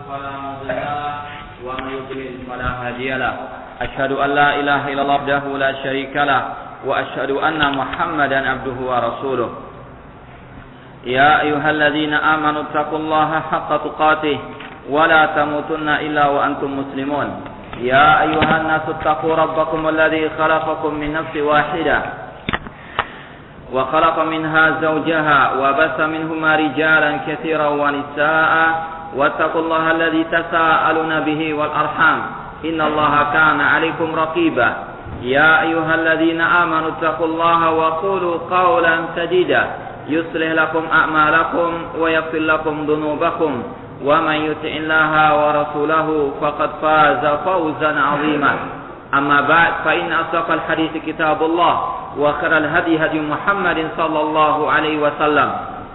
فلا مضل له ومن يضلل فلا هادي له أشهد أن لا إله إلا الله وحده لا شريك له وأشهد أن محمدا عبده ورسوله يا أيها الذين آمنوا اتقوا الله حق تقاته ولا تموتن إلا وأنتم مسلمون يا أيها الناس اتقوا ربكم الذي خلقكم من نفس واحدة وخلق منها زوجها وبث منهما رجالا كثيرا ونساء واتقوا الله الذي تساءلون به والأرحام إن الله كان عليكم رقيبا يا أيها الذين آمنوا اتقوا الله وقولوا قولا سديدا يصلح لكم أعمالكم ويغفر لكم ذنوبكم ومن يطع الله ورسوله فقد فاز فوزا عظيما أما بعد فإن أصدق الحديث كتاب الله وخير الهدي هدي محمد صلى الله عليه وسلم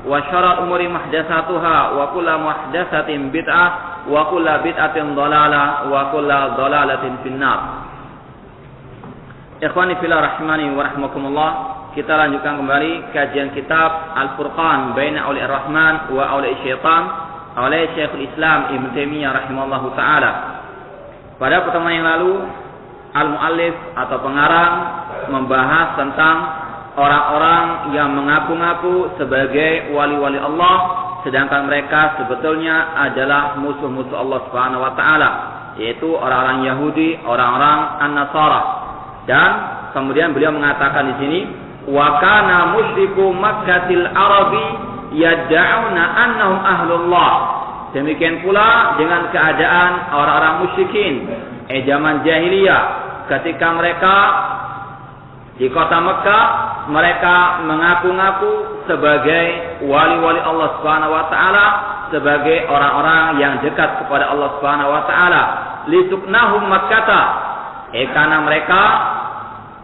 وشر الأمور محدثاتها وكل محدثة بدعة وكل بدعة ضلالة وكل ضلالة في النار. Ikhwani fillah rahimani wa rahmakumullah. Kita lanjutkan kembali kajian kitab Al-Furqan Baina Auliya Ar-Rahman wa Auliya Syaitan oleh Syekhul Islam Ibnu Taimiyah rahimahullahu taala. Pada pertemuan yang lalu al-muallif atau pengarang membahas tentang orang-orang yang mengaku-ngaku sebagai wali-wali Allah sedangkan mereka sebetulnya adalah musuh-musuh Allah Subhanahu wa taala, yaitu orang-orang Yahudi, orang-orang An-Nasara. Dan kemudian beliau mengatakan di sini, wa kana musyriku Makkatil Arabi yad'una annahum ahlullah. Demikian pula dengan keadaan orang-orang musyrikin zaman jahiliyah ketika mereka di kota Mekah, mereka mengaku-ngaku sebagai wali-wali Allah Subhanahu wa taala, sebagai orang-orang yang dekat kepada Allah Subhanahu wa taala. Lisuknahum Makkata, karena mereka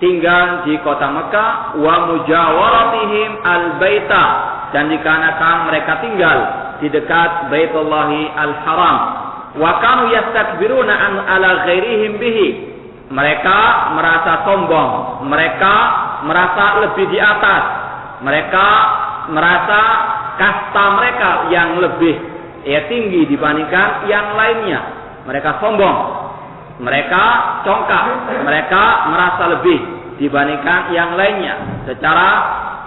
tinggal di kota Mekah, wa mujawaratihim al-baita, dan dikarenakan mereka tinggal di dekat Baitullahi al-Haram. Wa kanu yastakbiruna an ala ghairihim bihi. Mereka merasa sombong, mereka merasa lebih di atas, mereka merasa kasta mereka yang lebih tinggi dibandingkan yang lainnya. Mereka sombong, mereka congkak, mereka merasa lebih dibandingkan yang lainnya. Secara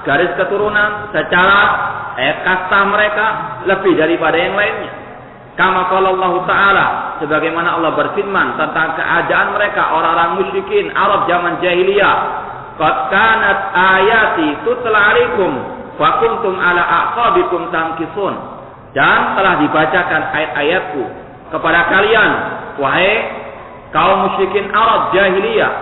garis keturunan, secara kasta mereka lebih daripada yang lainnya. Kama qala Allah Ta'ala, sebagaimana Allah berfirman tentang keadaan mereka orang-orang musyrikin Arab zaman jahiliyah. Qad kanat ayati tutla 'alaikum fa kuntum 'ala a'qabikum tankisun. Dan telah dibacakan ayat-ayatku kepada kalian, wahai kaum musyrikin Arab jahiliyah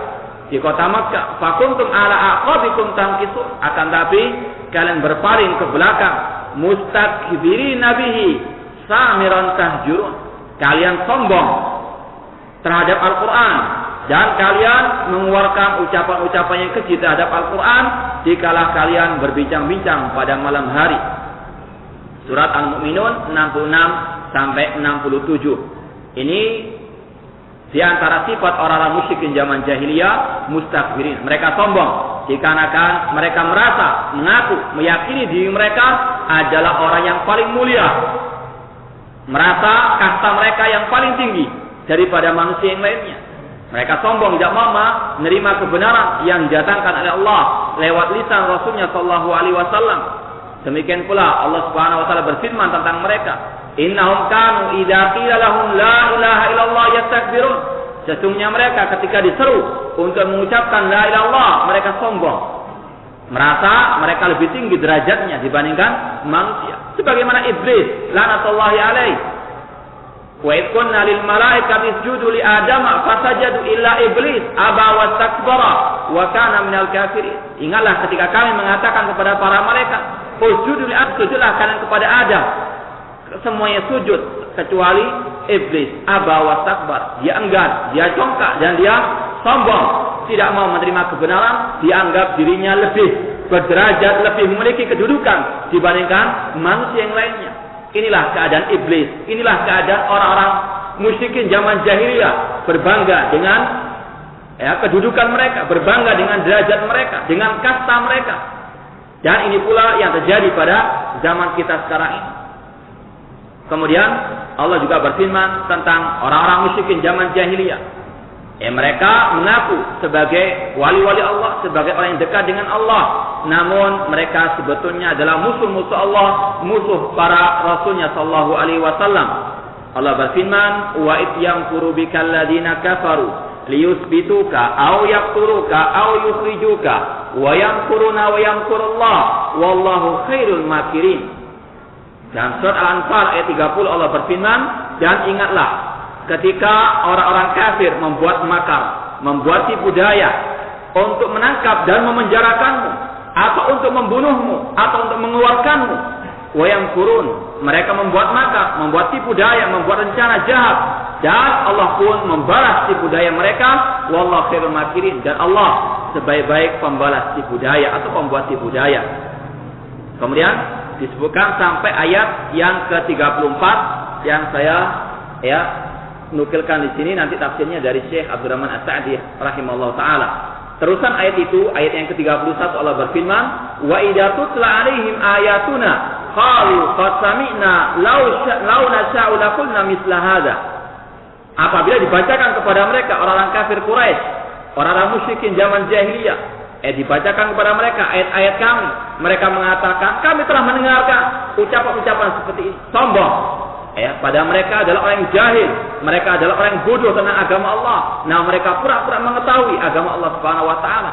di kota Makkah. Fa kuntum 'ala a'qabikum tankisun. Akan tapi kalian berpaling ke belakang, mustakbirina bihi samiran tahjurun. Kalian sombong terhadap Al-Quran dan kalian mengeluarkan ucapan-ucapan yang keji terhadap Al-Quran dikala kalian berbincang-bincang pada malam hari. Surat Al-Mu'minun 66 sampai 67. Ini di antara sifat orang-orang musyrikin zaman jahiliyah, mustakbirin. Mereka sombong dikarenakan mereka merasa, mengaku, meyakini diri mereka adalah orang yang paling mulia, merasa kasta mereka yang paling tinggi daripada manusia yang lainnya. Mereka sombong, tidak mau menerima kebenaran yang didatangkan oleh Allah lewat lisan Rasulnya sallallahu alaihi wasallam. Demikian pula Allah Subhanahu wa taala berfirman tentang mereka, innahum kanu idza qila lahum la ilaha illallah yastakbirun. Sesungguhnya mereka ketika diseru untuk mengucapkan la ilaha illallah, mereka sombong, merasa mereka lebih tinggi derajatnya dibandingkan manusia. Sebagaimana iblis laknatullahi alaihi, wa id qulna lil malaikati isjudu li adama fasajadu illa iblis aba wastakbara wa kana minal kafirin. Ingatlah ketika kami mengatakan kepada para malaikat, usjudu li Adam, sujudlah kalian kepada Adam. Semuanya sujud kecuali iblis, aba wastakbar. Dia enggan, dia congkak dan dia sombong, tidak mau menerima kebenaran, dianggap dirinya lebih berderajat, lebih memiliki kedudukan dibandingkan manusia yang lainnya. Inilah keadaan iblis, inilah keadaan orang-orang musyrikin zaman jahiliyah, berbangga dengan kedudukan mereka, berbangga dengan derajat mereka, dengan kasta mereka. Dan ini pula yang terjadi pada zaman kita sekarang ini. Kemudian Allah juga berfirman tentang orang-orang musyrikin zaman jahiliyah. Mereka mengaku sebagai wali-wali Allah, sebagai orang yang dekat dengan Allah. Namun mereka sebetulnya adalah musuh-musuh Allah, musuh para rasulnya sallallahu alaihi wasallam. Allah berfirman, "Wa id yamkuru bikal ladina kafaru liyusbituka aw yaqtuluka aw yukhrijuka wa yamkuruna wa yamkurullah wallahu khairul makirin." Dan surat Al-Anfal ayat 30 Allah berfirman, "Dan ingatlah ketika orang-orang kafir membuat makar, membuat tipu daya untuk menangkap dan memenjarakanmu, atau untuk membunuhmu, atau untuk mengeluarkanmu. Wayang kurun, mereka membuat makar, membuat tipu daya, membuat rencana jahat, dan Allah pun membalas tipu daya mereka. Wallahu khairul makirin, dan Allah sebaik-baik pembalas tipu daya atau pembuat tipu daya." Kemudian disebutkan sampai ayat yang ke-34 yang saya nukilkan di sini, nanti tafsirnya dari Syekh Abdurrahman As-Sa'di rahimahullah taala. Terusan ayat itu, ayat yang ke-31 Allah berfirman, "Wa idza tutla 'alaihim ayatuna qalu qad sami'na law nasha'u laqulna mithla hadza." Apabila dibacakan kepada mereka orang-orang kafir Quraisy, orang-orang musyrikin zaman jahiliyah, dibacakan kepada mereka ayat-ayat kami, mereka mengatakan, "Kami telah mendengarkan ucapan-ucapan seperti ini." Sombong. Pada mereka adalah orang yang jahil, mereka adalah orang yang bodoh tentang agama Allah. Nah, mereka pura-pura mengetahui agama Allah Subhanahu wa taala.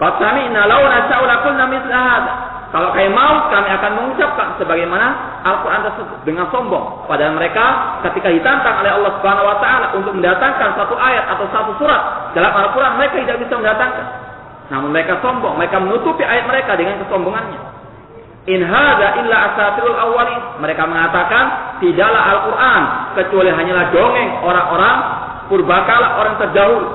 "Qad sami'na law nasha'u laqulna mithla hadza." Kalau kami mau, kami akan mengucapkan sebagaimana Al-Qur'an tersebut, dengan sombong. Padahal mereka ketika ditantang oleh Allah Subhanahu wa taala untuk mendatangkan satu ayat atau satu surat dalam Al-Qur'an, mereka tidak bisa mendatangkan. Namun mereka sombong, mereka menutupi ayat mereka dengan kesombongannya. "In hadza illa asatirul awwalin." Mereka mengatakan tidaklah Al-Qur'an kecuali hanyalah dongeng orang-orang purbakala, orang terdahulu.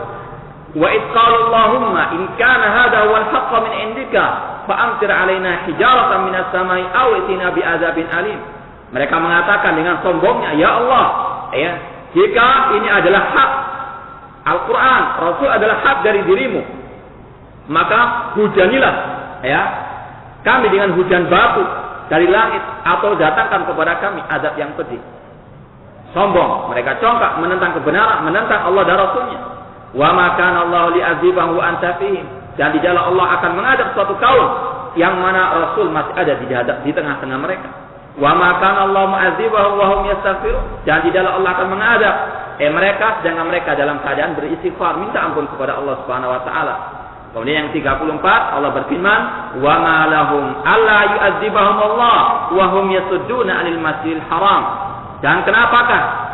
"Wa id qala Allahumma in kana hadza huwal haqqu min indika fa amtir 'alaina hijaratan minas samai aw itina bi'adzabin alim." Mereka mengatakan dengan sombongnya, "Ya Allah, jika ini adalah hak Al-Qur'an, Rasul adalah hak dari dirimu, maka hujanilah kami dengan hujan batu dari langit, atau datangkan kepada kami azab yang pedih." Sombong, mereka congkak menentang kebenaran, menentang Allah dan Rasulnya. "Wa ma kana Allah li'azibahu anta fihim." Dan di dalam Allah akan mengadab suatu kaum yang mana Rasul masih ada di tengah-tengah mereka. "Wa ma kana Allah mu'azibahu wa hum yastaghfirun." Dan di dalam Allah akan mengadab mereka sedangkan mereka dalam keadaan beristighfar, minta ampun kepada Allah Subhanahu wa taala. Kemudian yang 34 Allah berfirman, "Wa ma lahum alla yu'adzibahum Allah wa hum yasudduna 'anil masjidil haram." Dan kenapakah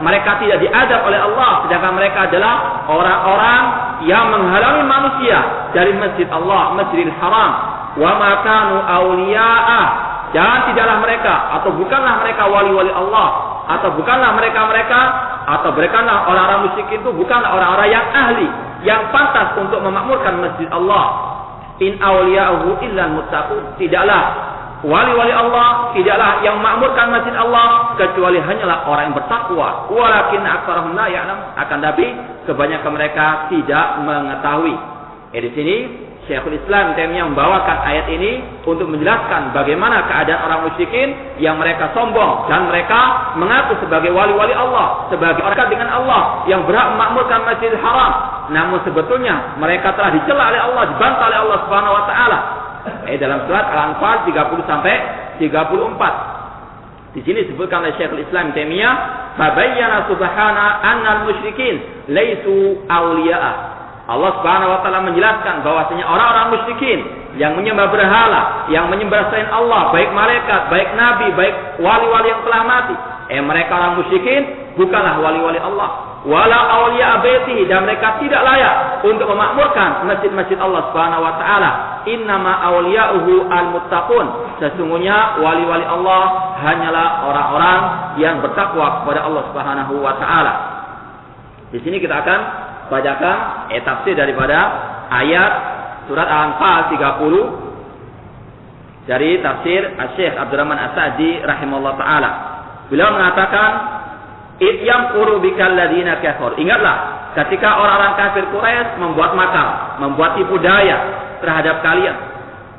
mereka tidak diadab oleh Allah sedangkan mereka adalah orang-orang yang menghalangi manusia dari masjid Allah, Masjidil Haram. "Wa ma kanu awliya'ah." Dan tidaklah mereka atau bukanlah mereka wali-wali Allah, atau bukanlah mereka atau bukanlah orang-orang musyrikin itu bukanlah orang-orang yang ahli, yang pantas untuk memakmurkan masjid Allah. "In awliya'uhu illal muttaqun." Tidaklah wali-wali Allah, tidaklah yang memakmurkan masjid Allah kecuali hanyalah orang yang bertakwa. "Walakin aktsarahum la ya'lamun." Akan tapi kebanyakan mereka tidak mengetahui. Di sini Syekhul Islam Taimiyah membawakan ayat ini untuk menjelaskan bagaimana keadaan orang musyrikin yang mereka sombong dan mereka mengaku sebagai wali-wali Allah, sebagai orang dengan Allah yang berhak memakmurkan Masjidil Haram. Namun sebetulnya mereka telah dicela oleh Allah, dibantah oleh Allah Subhanahu wa taala. Dalam surat Al-Anfal 30 sampai 34. Di sini disebutkan oleh Syekhul Islam Taimiyah, "Fabayyana subhana annal musyrikin laisu awliya'a." Allah Subhanahu wa taala menjelaskan bahwasanya orang-orang musyrikin yang menyembah berhala, yang menyembah selain Allah, baik malaikat, baik nabi, baik wali-wali yang telah mati, mereka orang musyrikin bukanlah wali-wali Allah. Wala awliya baitihi, dan mereka tidak layak untuk memakmurkan masjid-masjid Allah Subhanahu wa taala. Innama awliya'uhu al-muttaqun. Sesungguhnya wali-wali Allah hanyalah orang-orang yang bertakwa kepada Allah Subhanahu wa taala. Di sini kita akan bacakan tafsir daripada ayat surat Al-Anfal 30 dari tafsir Syekh Abdurrahman As-Sa'di rahimahullah taala. Beliau mengatakan, "Idyamkuru bikal ladina kafir." Ingatlah ketika orang-orang kafir Quraisy membuat makar, membuat tipu daya terhadap kalian.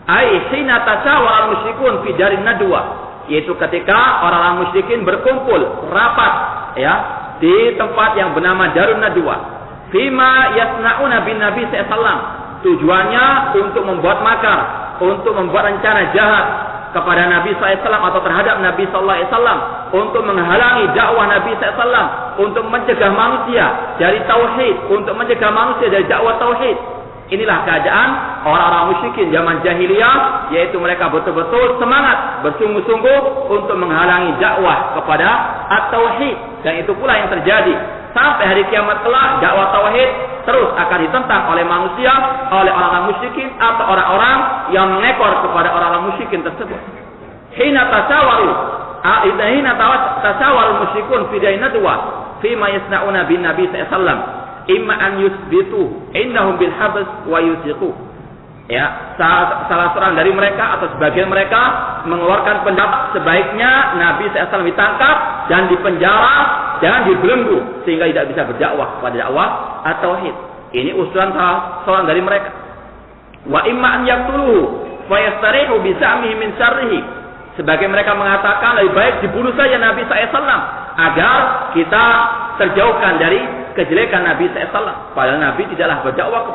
Ai hina tasawwara al-musyrikun fi darin nadwa. yaitu ketika orang-orang musyrikin berkumpul rapat ya di tempat yang bernama Darun Nadwa. Fima yasnauna bin Nabi sallallahu. Tujuannya untuk membuat makar, untuk membuat rencana jahat kepada Nabi SAW atau terhadap Nabi SAW, untuk menghalangi dakwah Nabi SAW, untuk mencegah manusia dari tauhid, untuk mencegah manusia dari dakwah tauhid. Inilah keadaan orang-orang musyrikin zaman jahiliyah, yaitu mereka betul-betul semangat, bersungguh-sungguh untuk menghalangi dakwah kepada at-tauhid. Dan itu pula yang terjadi sampai hari kiamat kelak. Dakwah tauhid terus akan ditentang oleh manusia, oleh orang-orang musyrikin atau orang-orang yang mengekor kepada orang-orang musyrikin tersebut. Hina tasawaru musyrikun fi nadwa fima yasnauna bin Nabi sallallahu. Imma an yusbitu innahum bil habs wa yusiqu. Ya, salah seorang dari mereka atau sebagian mereka mengeluarkan pendapat sebaiknya Nabi SAW ditangkap dan dipenjara dan dibelenggu sehingga tidak bisa berdakwah kepada dakwah at-tauhid. Ini usulan salah seorang dari mereka. Wa imma an yaqtuluhu fa yastarihu bi sa'mihi min syarrihi. Sebagai mereka mengatakan lebih baik dibunuh saja Nabi SAW agar kita terjauhkan dari kejelekan Nabi SAW. Padahal Nabi tidaklah berdakwah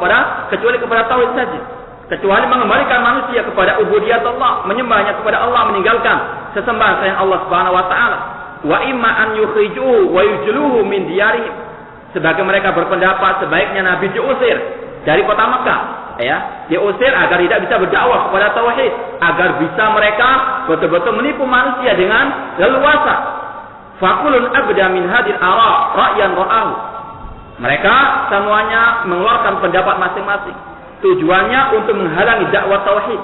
kecuali kepada tauhid saja, kecuali mengembalikan manusia kepada ubudiyat Allah, menyembahnya kepada Allah, meninggalkan sesembahan selain Allah Subhanahu wa taala. Wa imma an yukhrijuhu wa yujluhu min diyarihim. Sebagai mereka berpendapat sebaiknya Nabi diusir dari kota Mekah, ya, diusir agar tidak bisa berdakwah kepada tauhid, agar bisa mereka betul-betul menipu manusia dengan leluasa. Faqulun abda min hadil ara ra'yan ra'ahu. Mereka semuanya mengeluarkan pendapat masing-masing. Tujuannya untuk menghalangi dakwah tauhid.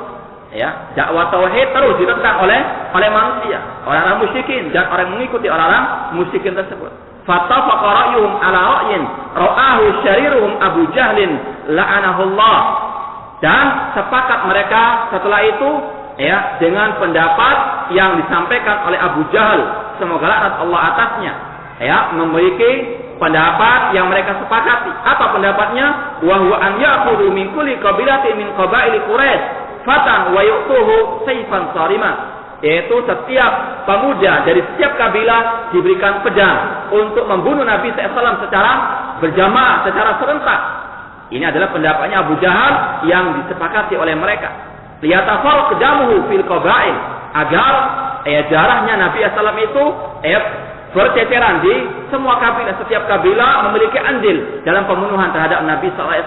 Ya, dakwah tauhid terus ditentang oleh manusia, orang-orang musyrikin dan orang mengikuti orang-orang musyrikin tersebut. Fattafaqa ra'yuhum ala ra'yin ra'ahu syariruhum Abu Jahlin la'anahullah. Dan sepakat mereka setelah itu ya dengan pendapat yang disampaikan oleh Abu Jahal, semoga laknat Allah atasnya, ya, memiliki pendapat yang mereka sepakati. Apa pendapatnya? Wa huwa an ya'khudhu min kulli qabilatin min qabaili Quraisy fatan wa yu'tuhu sayfan sarima. Yaitu setiap pemuda dari setiap kabilah diberikan pedang untuk membunuh Nabi SAW secara berjamaah, secara serentak. Ini adalah pendapatnya Abu Jahal yang disepakati oleh mereka. Liyatafarraq damuhu fil qabail, agar darahnya Nabi SAW itu berceceran di semua kabilah. Setiap kabilah memiliki andil dalam pembunuhan terhadap Nabi SAW.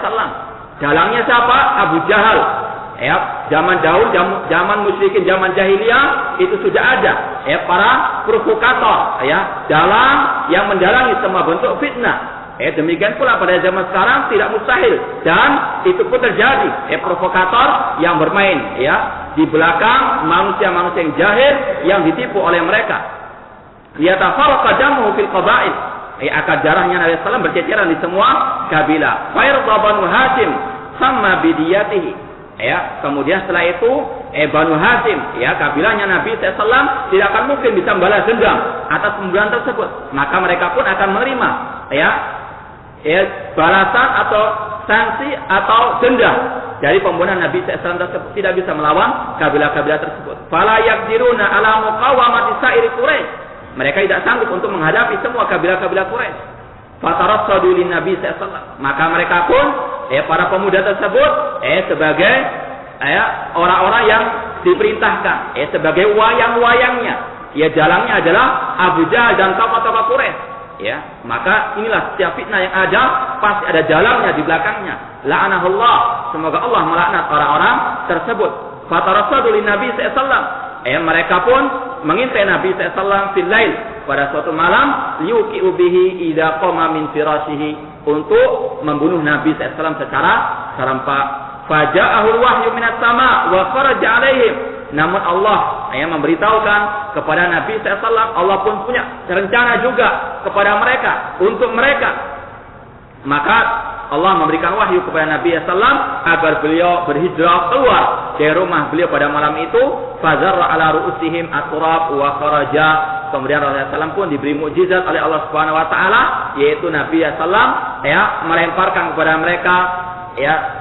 Dalangnya siapa? Abu Jahal. Ya, zaman dahulu, zaman musyrikin, zaman jahiliyah itu sudah ada para provokator, ya, dalang yang mendalangi semua bentuk fitnah. Demikian pula pada zaman sekarang tidak mustahil dan itu pun terjadi. Provokator yang bermain, ya, di belakang manusia-manusia yang jahil yang ditipu oleh mereka. Yatafarraqa damuhu fil qabail, akan darahnya Nabi sallallahu berceceran di semua kabilah. Fayarda Banu Hashim sama bidiyatihi. Ya, kemudian setelah itu Banu Hashim, ya, kabilahnya Nabi sallallahu tidak akan mungkin bisa membalas dendam atas pembunuhan tersebut. Maka mereka pun akan menerima balasan atau sanksi atau denda dari pembunuhan Nabi SAW tersebut. Tidak bisa melawan kabilah-kabilah tersebut. Fala yaqdiruna ala muqawamati sa'iri Quraisy. Mereka tidak sanggup untuk menghadapi semua kabilah-kabilah Quraisy. Fatarassadu lin Nabi SAW. Maka mereka pun para pemuda tersebut sebagai orang-orang yang diperintahkan sebagai wayang-wayangnya. Dalangnya adalah Abu Jahal dan tokoh-tokoh Quraisy. Ya, maka inilah setiap fitnah yang ada pasti ada dalangnya di belakangnya. La'anahullah, semoga Allah melaknat orang-orang tersebut. Fatarassadu lin Nabi sallallahu. Mereka pun mengintai Nabi sallallahu fil lail, pada suatu malam, yuqi'u bihi idza qama min firashihi, untuk membunuh Nabi sallallahu secara serempak. Faja'ahul wahyu minas sama wa kharaja alaihim. Namun Allah memberitahukan kepada Nabi SAW, Allah pun punya rencana juga kepada mereka, untuk mereka. Maka Allah memberikan wahyu kepada Nabi SAW agar beliau berhijrah keluar dari rumah beliau pada malam itu. Fazarra ala ru'usihim at-turab wa kharaja. Kemudian Rasulullah SAW pun diberi mukjizat oleh Allah Subhanahu Wa Taala, yaitu Nabi SAW melemparkan kepada mereka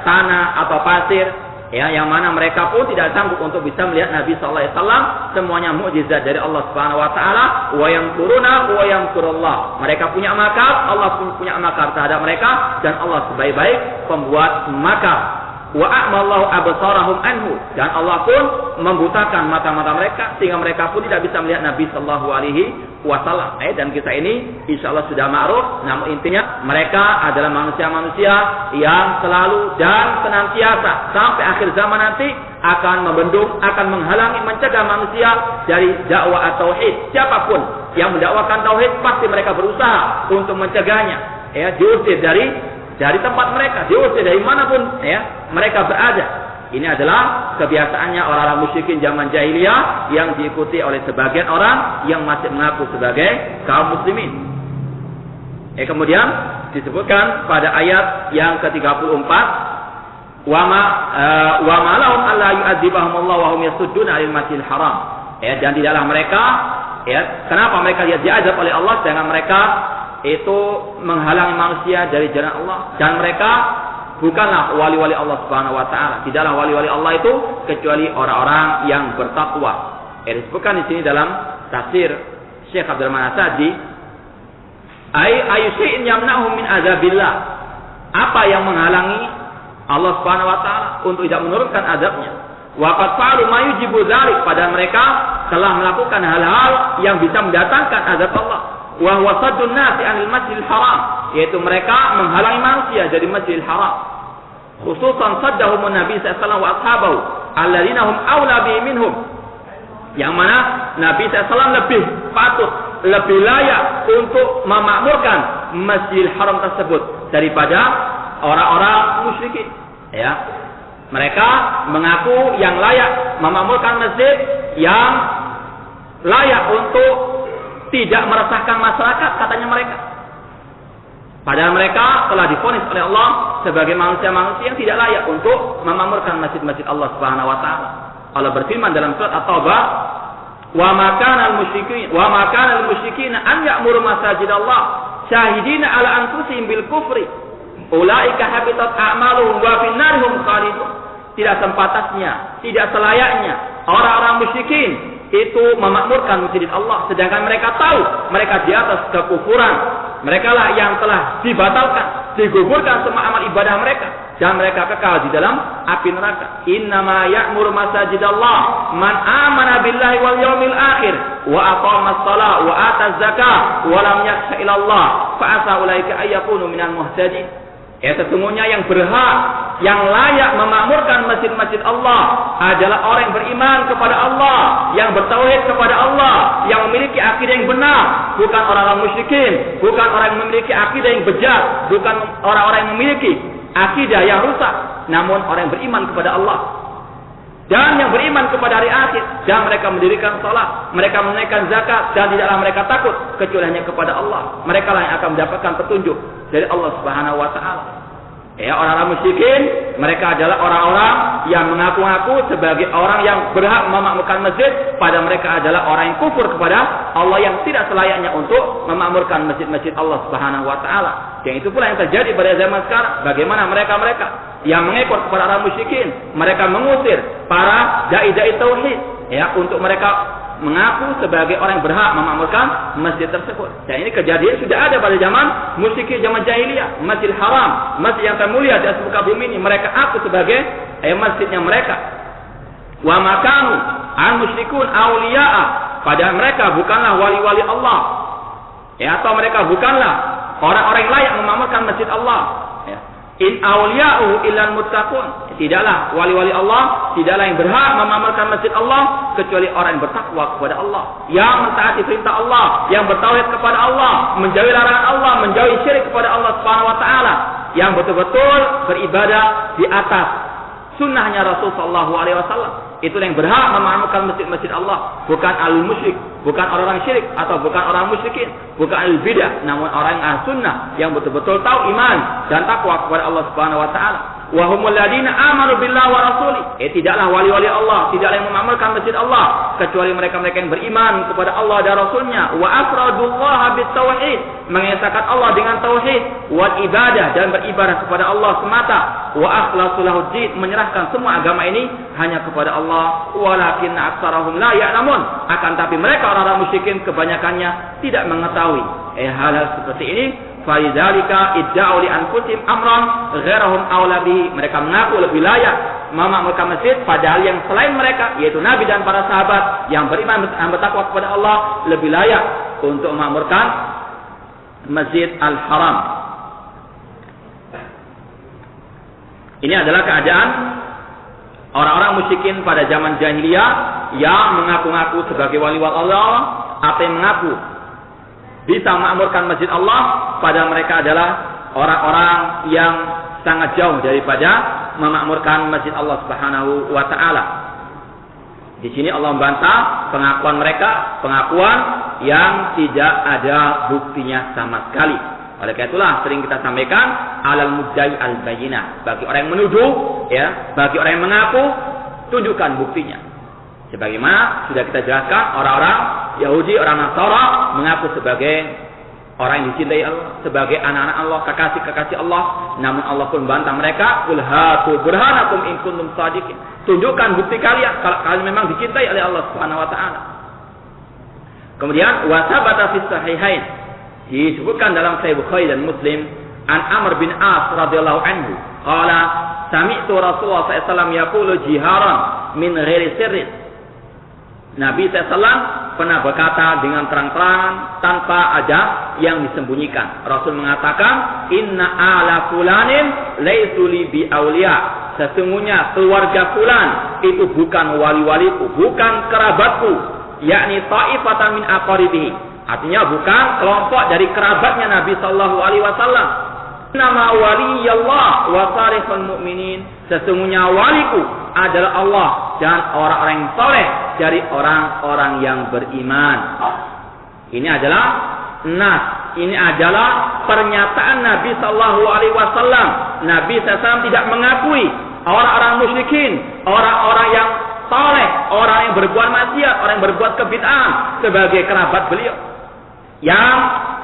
tanah atau pasir, Ya, yang mana mereka pun tidak sanggup untuk bisa melihat Nabi sallallahu alaihi wasallam, semuanya mukjizat dari Allah Subhanahu wa taala. Wa yamkuruna wa yamkurullah. Mereka punya makar, Allah pun punya makar terhadap mereka, dan Allah sebaik-baik pembuat makar. Wa a'mallahu absarahum anhu, dan Allah pun membutakan mata-mata mereka sehingga mereka pun tidak bisa melihat Nabi sallallahu alaihi wasallam. Dan kisah ini insyaallah sudah ma'ruf, namun intinya mereka adalah manusia-manusia yang selalu dan senantiasa sampai akhir zaman nanti akan membendung, akan menghalangi, mencegah manusia dari dakwah tauhid. Siapapun yang mendakwakan tauhid pasti mereka berusaha untuk mencegahnya, diusir dari tempat mereka, diusir dari manapun mereka berada. Ini adalah kebiasaannya orang-orang musyrikin zaman jahiliyah yang diikuti oleh sebagian orang yang masih mengaku sebagai kaum muslimin. Kemudian disebutkan pada ayat yang ke-34, wa ma lahum alla yu'adzibahumullah wa hum yasudduna 'anil masjidil haram. Dan tidaklah mereka, kenapa mereka diazab oleh Allah dengan mereka itu menghalangi manusia dari jalan Allah, dan mereka bukanlah wali-wali Allah Subhanahu wa taala. Tidaklah wali-wali Allah itu kecuali orang-orang yang bertakwa. Disebutkan di sini dalam tafsir Syekh Abdul Rahman As-Sa'di, ayu syai'in yamna'hum min azabillah. Apa yang menghalangi Allah Subhanahu wa taala untuk tidak menurunkan azabnya? Wa qad fa'alu ma yujibu dzalik, padahal mereka telah melakukan hal-hal yang bisa mendatangkan azab Allah. Wa huwa saddun nasi 'anil masjidil haram, yaitu mereka menghalangi manusia dari Masjidil Haram. Khususan saddahum Nabi sallallahu alaihi wasallam wa ashabahu alladzina hum aula bi minhum, yang mana Nabi sallallahu lebih patut, lebih layak untuk memakmurkan Masjidil Haram tersebut daripada orang-orang musyrikin. Mereka mengaku yang layak memakmurkan masjid, yang layak untuk tidak meresahkan masyarakat, katanya mereka. Padahal mereka telah divonis oleh Allah sebagai manusia-manusia yang tidak layak untuk memakmurkan masjid-masjid Allah Subhanahu wa taala. Allah berfirman dalam surat At-Taubah, "Wa ma kana al-musyrikin an ya'muru masajidallah syahidina 'ala anfusihim bil kufri. Ulaika habitat a'maluhum wa fin narihum khalidun." Tidak sempatasnya, tidak selayaknya orang-orang musyrikin itu memakmurkan masjid Allah, sedangkan mereka tahu mereka di atas kekufuran. Mereka lah yang telah dibatalkan, digugurkan semua amal ibadah mereka, dan mereka kekal di dalam api neraka. Innama ya'muru masajidallah man amana billahi wal yawmil akhir wa aqama shalah wa ata zakah wa lam yakhsha ila Allah fa asa ulaika ayyakunu minal muhtadin. Sesungguhnya yang berhak, yang layak memakmurkan masjid-masjid Allah adalah orang yang beriman kepada Allah, yang bertauhid kepada Allah, yang memiliki akidah yang benar, bukan orang-orang musyrikin, bukan orang yang memiliki akidah yang bejat, bukan orang-orang yang memiliki akidah yang rusak, namun orang yang beriman kepada Allah dan yang beriman kepada hari akhir, dan mereka mendirikan salat, mereka menunaikan zakat, dan tidaklah mereka takut kecuali hanya kepada Allah. Mereka lah yang akan mendapatkan petunjuk dari Allah Subhanahu wa taala. Orang-orang musyrikin, mereka adalah orang-orang yang mengaku-ngaku sebagai orang yang berhak memakmurkan masjid, pada mereka adalah orang yang kufur kepada Allah, yang tidak selayaknya untuk memakmurkan masjid-masjid Allah Subhanahu wa taala. Dan itu pula yang terjadi pada zaman sekarang. Bagaimana mereka yang mengekor kepada orang musyrikin, mereka mengusir para dai-dai tauhid, untuk mereka mengaku sebagai orang yang berhak memakmurkan masjid tersebut. Dan ini kejadian sudah ada pada zaman musyrikin, zaman jahiliyah. Masjidil Haram, masjid yang termulia di atas muka bumi ini, mereka aku sebagai masjidnya mereka. Wa makanu al musyrikun auliya'a, padahal mereka bukanlah wali-wali Allah, atau mereka bukanlah orang-orang yang layak memakmurkan masjid Allah. In awliya'u illal muttaqun, tidaklah wali-wali Allah, tidaklah yang berhak memakmurkan masjid Allah kecuali orang yang bertakwa kepada Allah, yang mentaati perintah Allah, yang bertauhid kepada Allah, menjauhi larangan Allah, menjauhi syirik kepada Allah Subhanahu wa taala, yang betul-betul beribadah di atas sunnahnya Rasul sallallahu alaihi wasallam. Itulah yang berhak memakmurkan masjid-masjid Allah, bukan ahli musyrik, bukan orang-orang syirik, atau bukan orang musyrikin, bukan ahli bidah, namun orang yang ahli sunnah, yang betul-betul tahu iman dan takwa kepada Allah Subhanahu wa taala. wa humul ladina amanu billahi wa rasuli. Tidaklah wali-wali Allah, tidaklah yang memakmurkan masjid Allah kecuali mereka-mereka yang beriman kepada Allah dan Rasulnya. Wa afradullaha bitauhid, mengesahkan Allah dengan tauhid, wal ibadah, dan beribadah kepada Allah semata. Wa akhlasu lahuddin, menyerahkan semua agama ini hanya kepada Allah. Walakin aktsarahum la ya'lamun, akan tapi mereka orang-orang musyrikin kebanyakannya tidak mengetahui hal-hal seperti ini. Falidzalika idda'u li anfusihim amran ghairahum aula bihi, mereka mengaku lebih layak memakmurkan masjid padahal yang selain mereka yaitu Nabi dan para sahabat yang beriman dan bertakwa kepada Allah lebih layak untuk memakmurkan Masjid Al-Haram. Ini adalah keadaan orang-orang musyrikin pada zaman jahiliyah yang mengaku-ngaku sebagai wali-wali Allah atau yang mengaku bisa memakmurkan masjid Allah, pada mereka adalah orang-orang yang sangat jauh daripada memakmurkan masjid Allah Subhanahu wa taala. Di sini Allah membantah pengakuan mereka, pengakuan yang tidak ada buktinya sama sekali. Oleh karena itulah sering kita sampaikan alal mudda'i al bayyinah. Bagi orang yang menuduh, bagi orang yang mengaku, tunjukkan buktinya. Sebagaimana sudah kita jelaskan, orang-orang Yahudi, orang Nasara mengaku sebagai orang yang dicintai Allah, sebagai anak-anak Allah, kekasih-kekasih Allah. Namun Allah pun membantah mereka, qul hatu burhanakum in kuntum shadiqin. Tunjukkan bukti kalian kalau kalian memang dicintai oleh Allah Subhanahu wa taala. Kemudian wa sabata fi sahihain, disebutkan dalam Sahih Bukhari dan Muslim, an Amr bin As radhiyallahu anhu qala sami'tu Rasulullah sallallahu alaihi wasallam yaqulu jiharan min ghairi sirrin. Nabi SAW pernah berkata dengan terang-terangan tanpa ada yang disembunyikan. Rasul mengatakan, Inna ala fulanin laysu li bi awliya. Sesungguhnya keluarga fulan itu bukan wali-waliku, bukan kerabatku, yakni ta'ifatan min aqaribihi. Artinya bukan kelompok dari kerabatnya Nabi SAW. Nama waliyallah wa salihul mu'minin. Sesungguhnya waliku adalah Allah dan orang-orang yang soleh dari orang-orang yang beriman. Ini adalah nas. Ini adalah pernyataan Nabi Sallallahu Alaihi Wasallam. Nabi SAW tidak mengakui orang-orang musyrikin, orang-orang yang soleh, orang yang berbuat maksiat, orang yang berbuat kebid'ahan sebagai kerabat beliau yang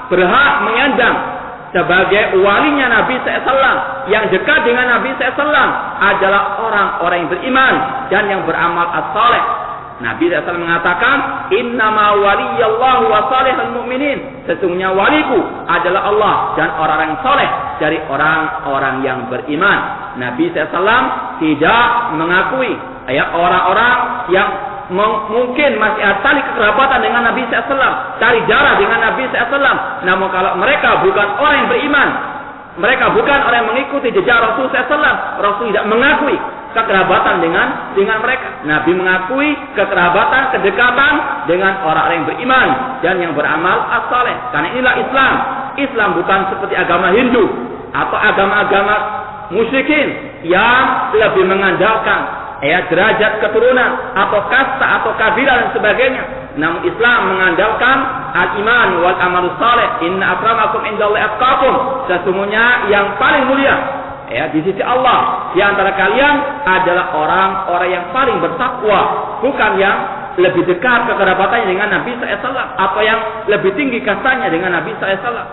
berhak menyandang sebagai walinya Nabi SAW. Yang dekat dengan Nabi SAW adalah orang-orang yang beriman dan yang beramal as-saleh. Nabi SAW mengatakan, Innama waliyallahu wa salihul mu'minin. Sesungguhnya waliku adalah Allah dan orang-orang yang soleh dari orang-orang yang beriman. Nabi SAW tidak mengakui orang-orang yang mungkin masih tali kekerabatan dengan Nabi SAW, tali darah dengan Nabi SAW. Namun kalau mereka bukan orang yang beriman, mereka bukan orang yang mengikuti jejak Rasul SAW, Rasul tidak mengakui kekerabatan dengan mereka. Nabi mengakui kekerabatan, kedekatan dengan orang-orang yang beriman dan yang beramal as-saleh. Karena inilah Islam. Islam bukan seperti agama Hindu atau agama-agama musyrikin yang lebih mengandalkan derajat keturunan atau kasta atau kabilah dan sebagainya. Namun Islam mengandalkan al-iman wal amalus saleh. Inna akramakum indallahi atqakum. Sesungguhnya yang paling mulia di sisi Allah di antara kalian adalah orang-orang yang paling bertakwa, bukan yang lebih dekat kekerabatannya dengan Nabi SAW atau yang lebih tinggi kastanya dengan Nabi SAW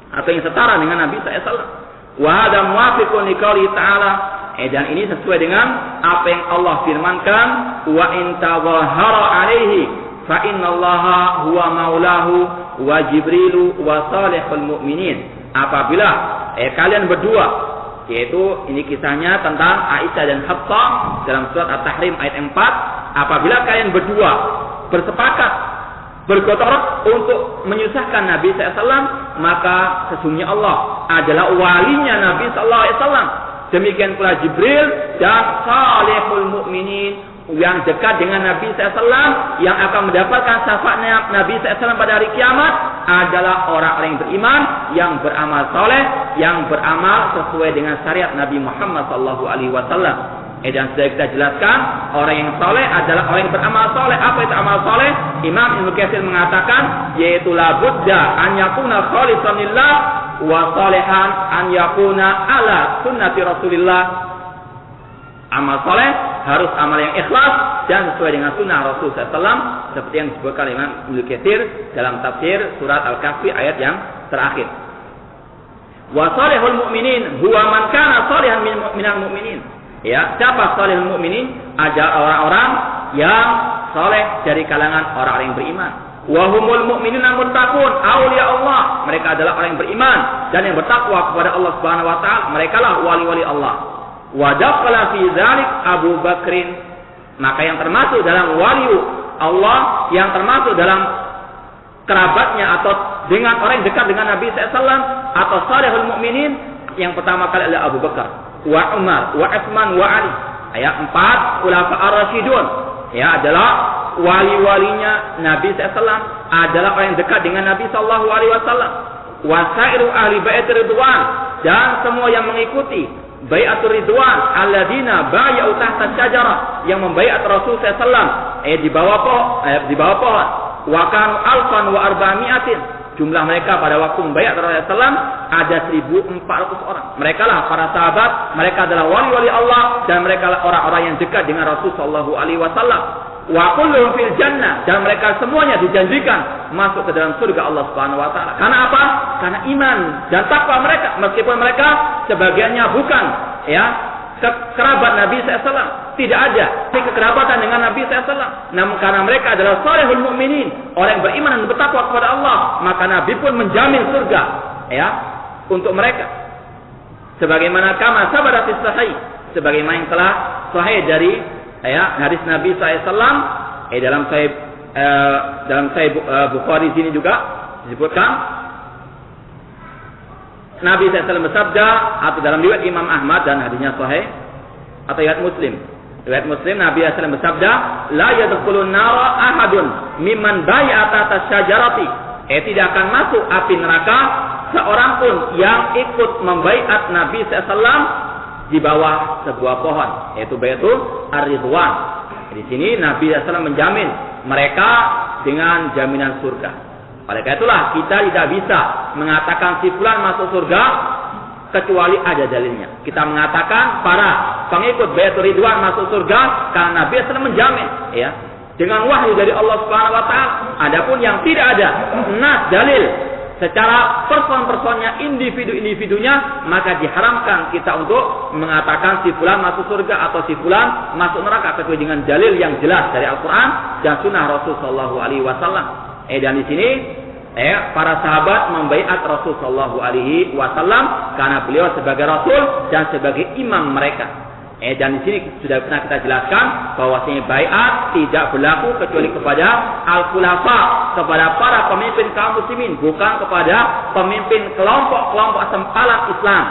atau yang setara dengan Nabi SAW. Wa hadza muwafiqun liqouli ta'ala. Dan ini sesuai dengan apa yang Allah firmankan, wa in tawahhara alaihi fa innallaha huwa maulahu wa jibrilu wa salihul mu'minin. Apabila kalian berdua, yaitu ini kisahnya tentang Aisyah dan Hafsah dalam surat At-Tahrim ayat 4, apabila kalian berdua bersepakat bergotong untuk menyusahkan Nabi SAW, maka sesungguhnya Allah adalah walinya Nabi SAW. Demikian pula Jibril dan salihul mu'minin yang dekat dengan Nabi SAW, yang akan mendapatkan syafaatnya Nabi SAW pada hari kiamat adalah orang-orang yang beriman, yang beramal soleh, yang beramal sesuai dengan syariat Nabi Muhammad SAW. Dan sudah kita jelaskan, orang yang soleh adalah orang yang beramal soleh. Apa itu amal soleh? Imam Ibnu Katsir mengatakan, yaitu la budda an yakuna khalisan lillah wa salihan an yakuna ala sunnati Rasulillah. Amal saleh harus amal yang ikhlas dan sesuai dengan sunnah Rasul SAW, seperti yang disebutkan Imam Ibnu Katsir dalam tafsir surat Al-Kahfi ayat yang terakhir. Wa salihul mu'minin huwa man kana salihan minal mu'minin. Ya, siapa salihul mu'minin? Ada orang-orang yang saleh dari kalangan orang-orang yang beriman. Wa humul mu'minuna muttaqun auliya Allah. Mereka adalah orang yang beriman dan yang bertakwa kepada Allah Subhanahu wa taala. Merekalah wali-wali Allah. Wa dakhala fi dzalik Abu Bakrin. Maka yang termasuk dalam wali Allah, yang termasuk dalam kerabatnya atau dengan orang yang dekat dengan Nabi SAW atau salihul mukminin, yang pertama kali adalah Abu Bakar, wa Umar, wa Utsman, wa Ali. Ya, 4 khulafa ar-rasyidun. Ya, adalah wali-walinya Nabi SAW, adalah orang yang dekat dengan Nabi SAW. Wa sairu ahli bait ridwan, dan semua yang mengikuti Bai'atul Ridwan alladzina bai'u tahta syajarah, yang membaiat Rasul sallallahu di bawah pohon. Wa kanu alfan wa arba'mi'atin, jumlah mereka pada waktu membaiat Rasul sallallahu ada 1.400 orang. Mereka lah para sahabat, mereka adalah wali-wali Allah dan mereka lah orang-orang yang dekat dengan Rasul sallallahu alaihi wasallam. Wa kulluhum fil jannah, dan mereka semuanya dijanjikan masuk ke dalam surga Allah Subhanahu wa taala. Karena apa? Karena iman dan takwa mereka, meskipun mereka sebagiannya bukan kerabat Nabi SAW, tidak ada kekerabatan dengan Nabi SAW. Namun karena mereka adalah salihul mukminin, orang yang beriman dan bertakwa kepada Allah, maka Nabi pun menjamin surga untuk mereka. Sebagaimana kama sabara fi sahih, sebagaimana yang telah sahih dari hadis Nabi SAW dalam Sahih Bukhari sini juga disebutkan Nabi SAW bersabda, atau dalam riwayat Imam Ahmad dan hadisnya sahih, atau riwayat Muslim. Riwayat Muslim, Nabi SAW bersabda, la yadkhulun nara ahadun mimman bai'a tahta syajarati. Tidak akan masuk api neraka seorang pun yang ikut membaiat Nabi SAW di bawah sebuah pohon, yaitu Baitul Ar-Ridwan. Di sini Nabi SAW menjamin mereka dengan jaminan surga. Oleh karena itulah kita tidak bisa mengatakan si fulan masuk surga kecuali ada dalilnya. Kita mengatakan para pengikut Baitul Ridwan masuk surga karena Nabi SAW menjamin, dengan wahyu dari Allah Subhanahu wa taala. Adapun yang tidak ada nas dalil secara person-personnya, individu-individunya, maka diharamkan kita untuk mengatakan si fulan masuk surga atau si fulan masuk neraka kecuali dengan dalil yang jelas dari Al-Quran dan Sunnah Rasul Sallallahu Alaihi Wasallam. Dan di sini para sahabat membaiat Rasul Sallallahu Alaihi Wasallam karena beliau sebagai Rasul dan sebagai imam mereka. Dan di sini sudah pernah kita jelaskan bahwasanya baiat tidak berlaku kecuali kepada al-khulafa, kepada para pemimpin kaum muslimin, bukan kepada pemimpin kelompok-kelompok sempalan Islam.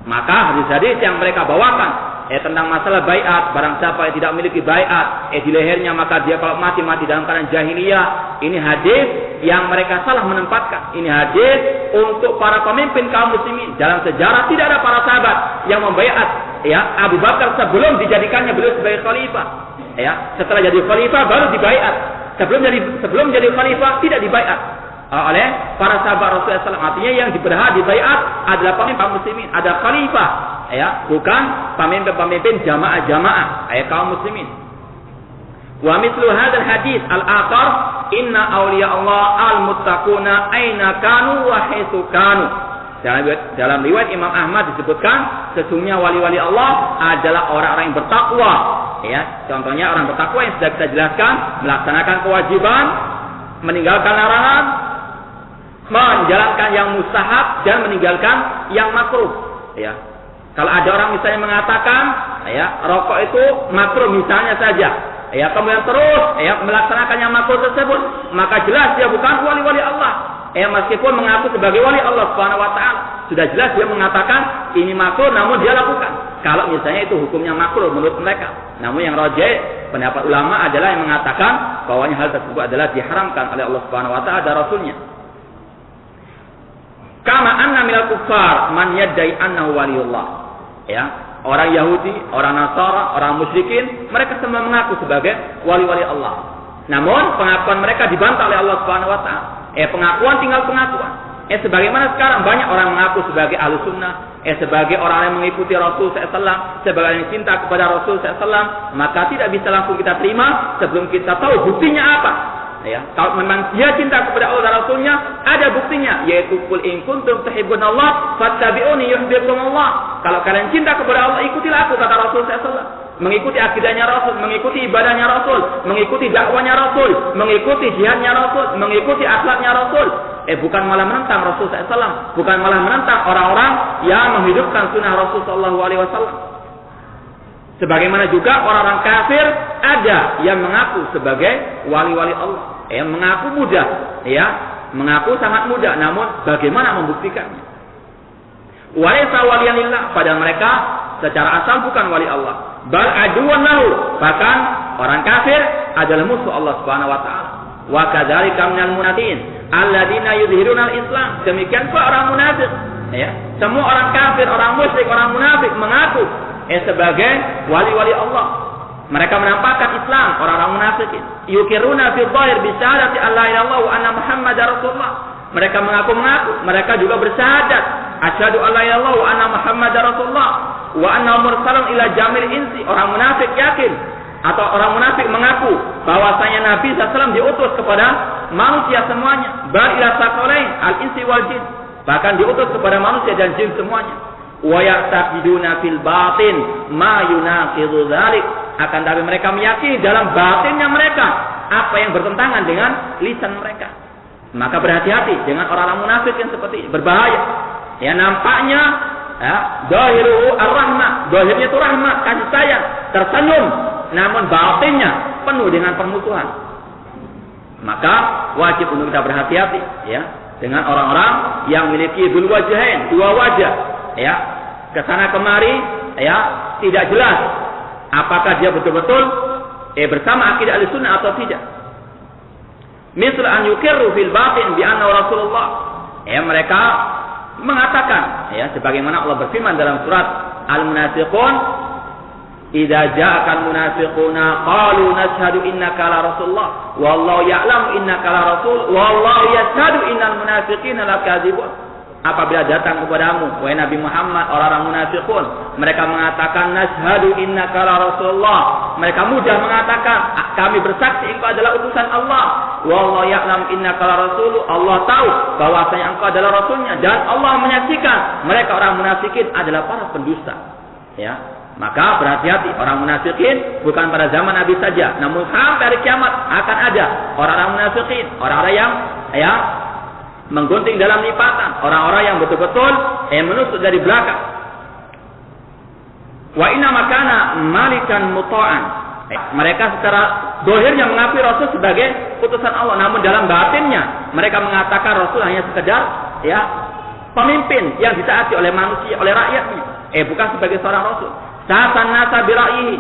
Maka hadis-hadis yang mereka bawakan tentang masalah baiat, barang siapa yang tidak memiliki baiat di lehernya, maka dia kalau mati dalam keadaan jahiliyah. Ini hadis yang mereka salah menempatkan. Ini hadis untuk para pemimpin kaum muslimin. Dalam sejarah tidak ada para sahabat yang membaiat Abu Bakar sebelum dijadikannya beliau sebagai khalifah. Setelah jadi khalifah baru dibaiat. Sebelum jadi khalifah tidak dibaiat oleh para sahabat Rasulullah SAW. Artinya yang berhak dibaiat adalah pemimpin kaum muslimin. Ada khalifah, bukan pemimpin jamaah kaum muslimin. Wa mithlu hadzal hadis al-akhar, inna awliya Allah al-muttaquna aina kanu wa haitsu kanu. Dalam riwayat Imam Ahmad disebutkan sesungguhnya wali-wali Allah adalah orang-orang yang bertakwa. Contohnya orang bertakwa yang sudah kita jelaskan, melaksanakan kewajiban, meninggalkan larangan, menjalankan yang mustahab dan meninggalkan yang makruh. Kalau ada orang misalnya mengatakan rokok itu makruh misalnya saja, kemudian terus melaksanakan yang makruh tersebut, maka jelas dia bukan wali-wali Allah. Meskipun mengaku sebagai wali Allah Subhanahu wa taala, sudah jelas dia mengatakan ini makruh namun dia lakukan. Kalau misalnya itu hukumnya makruh menurut mereka. Namun yang rajih pendapat ulama adalah yang mengatakan bahwanya hal tersebut adalah diharamkan oleh Allah Subhanahu wa taala dan Rasulnya. Kama anna minal kuffar man yaddai annahu waliyullah. Orang Yahudi, orang Nasara, orang musyrikin, mereka semua mengaku sebagai wali-wali Allah. Namun pengakuan mereka dibantah oleh Allah Subhanahu wa taala. Pengakuan tinggal pengakuan. Sebagaimana sekarang banyak orang mengaku sebagai ahlu sunnah, sebagai orang yang mengikuti Rasul SAW, sebagai yang cinta kepada Rasul SAW, maka tidak bisa langsung kita terima sebelum kita tahu buktinya apa. Kalau memang dia cinta kepada Allah dan Rasulnya, ada buktinya, yaitu qul in kuntum tuhibbunallah fattabi'uni yuhibbukumullah. Kalau kalian cinta kepada Allah, ikutilah aku, kata Rasul SAW. Mengikuti akidahnya Rasul, mengikuti ibadahnya Rasul, mengikuti dakwanya Rasul, mengikuti jihadnya Rasul, mengikuti akhlaknya Rasul. Bukan malah menentang Rasul SAW, bukan malah menentang orang-orang yang menghidupkan sunnah Rasul SAW. Sebagaimana juga orang-orang kafir ada yang mengaku sebagai wali-wali Allah, yang mengaku mudah, mengaku sangat mudah, namun bagaimana membuktikannya? Walaysa waliyanillah, padahal mereka secara asal bukan wali Allah. Bal aduwan lahu, bahkan orang kafir adalah musuh Allah Subhanahu wa taala. Wa kadzalika minal munafiqin alladzina yudhhiruna al-islam. Demikian pula orang munafik, Semua orang kafir, orang musyrik, orang munafik mengaku sebagai wali-wali Allah. Mereka menampakkan Islam, orang-orang munafik. Yukiruna fi dhahir bi syahadati alla ilaha illallah wa anna muhammadar rasulullah. Mereka mengaku-ngaku, mereka juga bersyahadat, asyhadu alla ilaha illallah wa anna muhammadar rasulullah wa anna mursalun ila jamil insi. Orang munafik yakin atau orang munafik mengaku bahwasanya Nabi SAW diutus kepada manusia semuanya, bal ila saqalain al-insi wal jin, bahkan diutus kepada manusia dan jin semuanya. Wa ya'taqiduna fil batin ma yunaqidu dzalik, akan tapi mereka meyakini dalam batinnya mereka apa yang bertentangan dengan lisan mereka. Maka berhati-hati dengan orang-orang munafik yang seperti ini, berbahaya. Nampaknya zahiruhu ar-rahmah, zahirnya itu rahmat, kasih sayang, tersenyum, namun batinnya penuh dengan permusuhan. Maka wajib untuk kita berhati-hati dengan orang-orang yang memiliki dul wajhain, dua wajah, kesana kemari, tidak jelas apakah dia betul-betul bersama akidah Ahlussunnah atau tidak. Misal an yukirru fil batin bi anna Rasulullah. Mereka mengatakan sebagaimana Allah berfirman dalam surat Al-Munafiqun, idza ja'akal munafiquna qalu nashhadu innaka la rasulullah wallahu ya'lamu innaka la rasul wallahu yashhadu innal munafiqina lakadzibun. Apabila datang kepadamu wahai Nabi Muhammad orang-orang munafiqun, mereka mengatakan nashhadu innaka la rasulullah. Mereka mudah mengatakan kami bersaksi engkau adalah utusan Allah. Wallahu ya'lam innaka la rasul. Allah tahu bahwasanya engkau adalah rasulnya, dan Allah menyaksikan mereka orang munafikin adalah para pendusta. Maka berhati-hati, orang munafikin bukan pada zaman Nabi saja, namun sampai hari kiamat akan ada orang-orang munafikin, orang-orang yang menggunting dalam lipatan, orang-orang yang betul-betul menusuk dari belakang. Wa inna makana malikan muta'an. Mereka secara zahirnya mengakui Rasul sebagai utusan Allah, namun dalam batinnya mereka mengatakan Rasul hanya sekedar pemimpin yang ditaati oleh manusia, oleh rakyatnya, bukan sebagai seorang Rasul. Sasan nasa bira'yihi,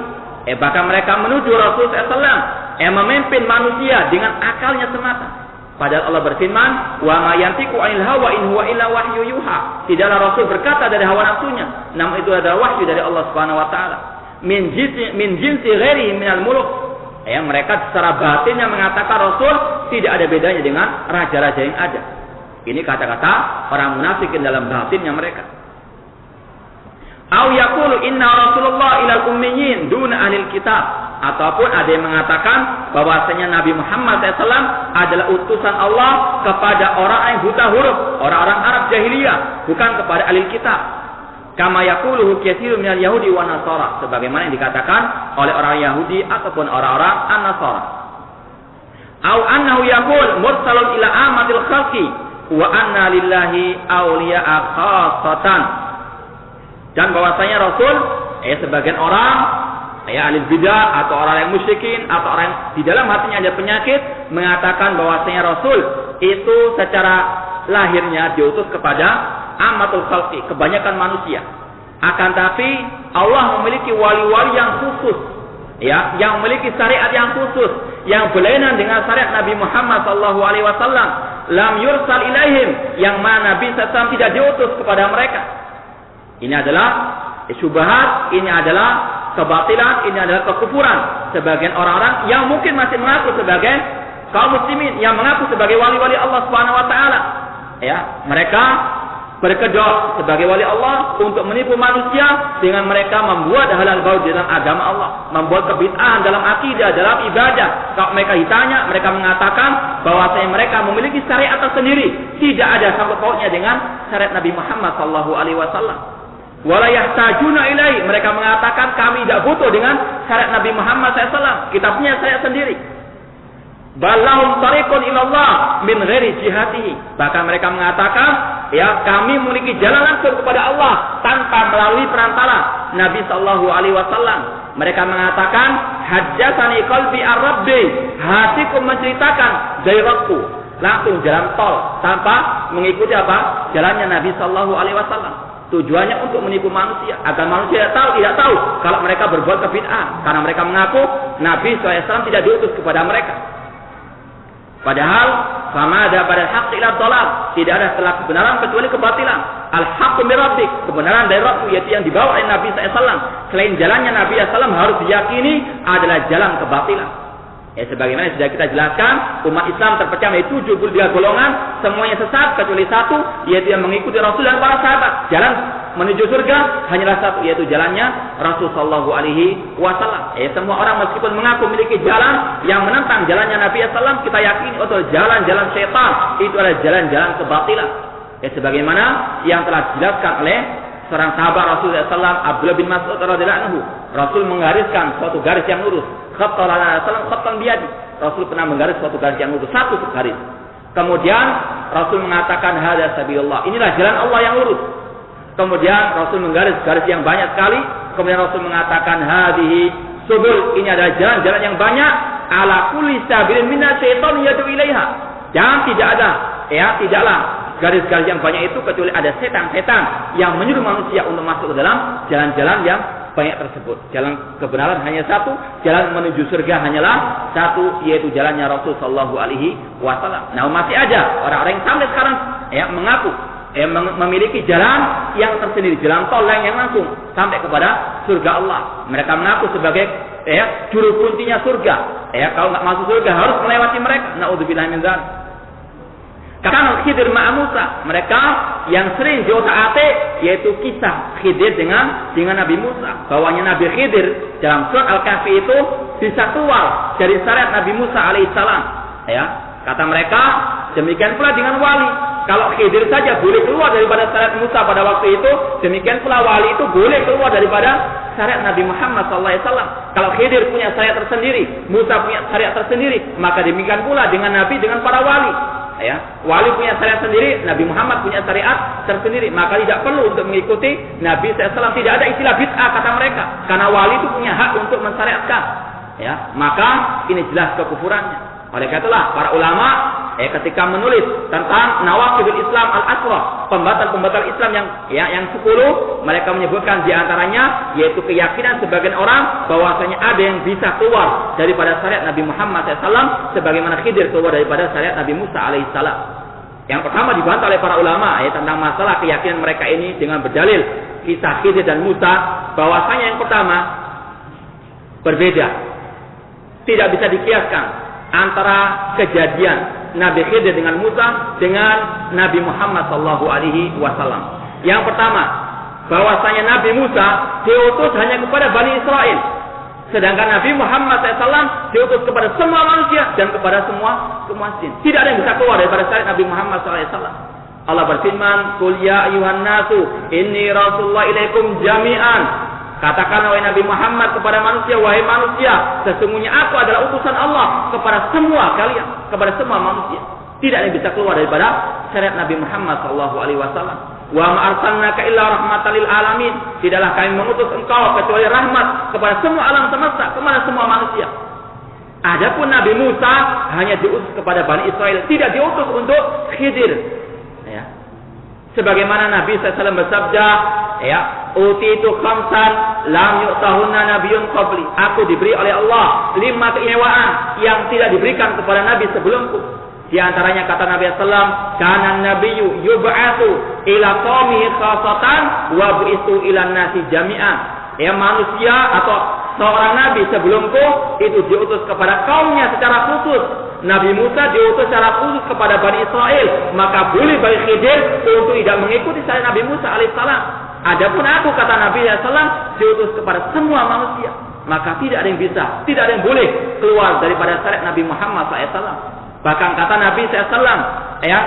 bahkan mereka menuduh Rasul SAW memimpin manusia dengan akalnya semata. Padahal Allah berfirman, wa ma yantiqu 'anil hawa in huwa illa wahyu yuha. Tidaklah Rasul berkata dari hawa nafsunya, namun itu adalah wahyu dari Allah Subhanahu wa taala. Min jinsi ghairihi minal muluk. Mereka secara batinnya mengatakan Rasul tidak ada bedanya dengan raja-raja yang ada. Ini kata-kata orang munafikin dalam batinnya mereka. Au yaqulu inna Rasulullah ilal ummiyin duna ahlil kitab. Ataupun ada yang mengatakan bahwasanya Nabi Muhammad SAW adalah utusan Allah kepada orang yang buta huruf, orang-orang Arab jahiliyah, bukan kepada ahli kitab. Kama yaquluhu katsirun minal yahudi wa nasara, sebagaimana yang dikatakan oleh orang Yahudi ataupun orang-orang An-Nasara. Au annahu yaqul mursalun ila amatil khalqi wa anna lillahi awliya'a khassatan. Dan bahwasanya Rasul sebagian orang ahli bidah atau orang yang musyrikin atau orang yang di dalam hatinya ada penyakit mengatakan bahwasanya Rasul itu secara lahirnya diutus kepada amatul khalqi, kebanyakan manusia. Akan tapi Allah memiliki wali-wali yang khusus, yang memiliki syariat yang khusus, yang berlainan dengan syariat Nabi Muhammad SAW. Lam yursal ilaihim, yang mana Nabi SAW tidak diutus kepada mereka. Ini adalah syubhat, ini adalah kebatilan, ini adalah kekufuran sebagian orang-orang yang mungkin masih mengaku sebagai kaum muslimin, yang mengaku sebagai wali-wali Allah Subhanahu wa taala. mereka berkedok sebagai wali Allah untuk menipu manusia dengan mereka membuat halal baru dalam agama Allah, membuat kebid'ahan dalam akidah, dalam ibadah. Kalau mereka ditanya, mereka mengatakan bahwasanya mereka memiliki syariat tersendiri, tidak ada sangkut pautnya dengan syariat Nabi Muhammad sallallahu alaihi wasallam. Wala yahtajuna ilaihi, mereka mengatakan kami tidak butuh dengan syariat Nabi Muhammad SAW, kita punya syariat sendiri. Balahum tariqun ilallah min ghairi jihatihi, bahkan mereka mengatakan kami memiliki jalan langsung kepada Allah tanpa melalui perantara Nabi sallallahu alaihi wasallam. Mereka mengatakan hajjatani qalbi ar-rabbi, hatiku menceritakan dari Rabbku, langsung jalan tol tanpa mengikuti jalannya Nabi sallallahu alaihi wasallam. Tujuannya untuk menipu manusia agar manusia tidak tahu kalau mereka berbuat kebid'ahan, karena mereka mengaku Nabi SAW tidak diutus kepada mereka. Padahal famada pada haqq ila dhalal, tidak ada setelah kebenaran kecuali kebatilan. Al-haqqu min rabbik, kebenaran dari Rabbmu, yaitu yang dibawa oleh Nabi SAW. Selain jalannya Nabi SAW harus diyakini adalah jalan kebatilan. Sebagaimana sudah kita jelaskan, umat Islam terpecah menjadi 73 golongan, semuanya sesat kecuali satu, yaitu yang mengikuti Rasul dan para sahabat. Jalan menuju surga hanyalah satu, yaitu jalannya Rasul sallallahu alaihi wasallam. Semua orang meskipun mengaku memiliki jalan yang menentang jalannya Nabi SAW, kita yakini itu jalan-jalan syaitan, itu adalah jalan-jalan kebatilan. Sebagaimana yang telah dijelaskan oleh seorang sahabat Rasulullah SAW, Abdullah bin Mas'ud radhiyallahu anhu. Rasul menggariskan suatu garis yang lurus. Khattan biyadi. Rasul pernah menggaris suatu garis yang lurus, satu garis. Kemudian Rasul mengatakan hadza sabilullah, inilah jalan Allah yang lurus. Kemudian Rasul menggaris garis yang banyak sekali. Kemudian Rasul mengatakan hadhihi subul, ini adalah jalan-jalan yang banyak. Ala kulli sabilin minasyaiton yadu ilaiha. Dan tidaklah garis-garis yang banyak itu kecuali ada setan-setan yang menyuruh manusia untuk masuk ke dalam jalan-jalan yang banyak tersebut. Jalan kebenaran hanya satu, jalan menuju surga hanyalah satu, yaitu jalannya Rasul sallallahu alaihi wasallam. Nah, masih ada orang-orang yang sampai sekarang mengaku memiliki jalan yang tersendiri, jalan tol yang langsung sampai kepada surga Allah. Mereka mengaku sebagai juru kuntinya surga. Kalau nggak masuk surga harus melewati mereka. Naudzubillah min dzalik. Karena Khidir ma'a Musa, mereka yang sering diotak-atik yaitu kisah Khidir dengan Nabi Musa. Bahwanya Nabi Khidir dalam surat Al-Kahfi itu bisa keluar dari syariat Nabi Musa alaihissalam. Kata mereka, demikian pula dengan wali. Kalau Khidir saja boleh keluar daripada syariat Musa pada waktu itu, demikian pula wali itu boleh keluar daripada syariat Nabi Muhammad SAW. Kalau Khidir punya syariat tersendiri, Musa punya syariat tersendiri, maka demikian pula dengan Nabi, dengan para wali. Wali punya syariat sendiri, Nabi Muhammad punya syariat tersendiri, maka tidak perlu untuk mengikuti Nabi SAW. Tidak ada istilah bid'ah kata mereka, karena wali itu punya hak untuk mensyariatkan. Maka ini jelas kekufurannya. Oleh karena itulah para ulama ketika menulis tentang nawaqidul Islam al-asra, pembatal-pembatal Islam yang 10, mereka menyebutkan di antaranya yaitu keyakinan sebagian orang bahwasanya ada yang bisa keluar daripada syariat Nabi Muhammad SAW sebagaimana Khidir keluar daripada syariat Nabi Musa alaihissalam. Yang pertama dibantah oleh para ulama tentang masalah keyakinan mereka ini dengan berdalil kisah Khidir dan Musa, bahwasanya yang pertama berbeda, tidak bisa dikiaskan antara kejadian Nabi Khidir dengan Musa dengan Nabi Muhammad sallallahu alaihi wasallam. Yang pertama, bahwasanya Nabi Musa diutus hanya kepada Bani Israel, sedangkan Nabi Muhammad SAW diutus kepada semua manusia dan kepada semua jin. Tidak ada yang bisa keluar daripada syariat Nabi Muhammad SAW. Allah berfirman, "Qul ya ayyuhan nasu, inni rasulullah ilaikum jami'an." Katakanlah wahai Nabi Muhammad kepada manusia, wahai manusia, sesungguhnya aku adalah utusan Allah kepada semua kalian, kepada semua manusia. Tidak ada yang bisa keluar daripada syariat Nabi Muhammad SAW. Wa ma arsalnaka illa rahmatan lil alamin. Tidaklah kami mengutus engkau kecuali rahmat kepada semua alam semesta, kepada semua manusia. Adapun Nabi Musa hanya diutus kepada Bani Israel, tidak diutus untuk Khidir. Sebagaimana Nabi SAW bersabda, utitu khamsan lam yu'tahunna nabiyyun qabli. Aku diberi oleh Allah 5 keistimewaan yang tidak diberikan kepada nabi sebelumku. Di antaranya kata Nabi SAW, kana nabiyyu yub'atsu ila qaumihi khassatan wa bu'itsu ila nasi jami'an. Manusia atau seorang nabi sebelumku itu diutus kepada kaumnya secara khusus, Nabi Musa diutus secara khusus kepada Bani Israel, maka boleh bagi Khidir untuk tidak mengikuti syariat Nabi Musa alaihissalam. Adapun aku, kata Nabi SAW, diutus kepada semua manusia, maka tidak ada yang bisa, tidak ada yang boleh keluar daripada syariat Nabi Muhammad SAW. Bahkan kata Nabi SAW, ya,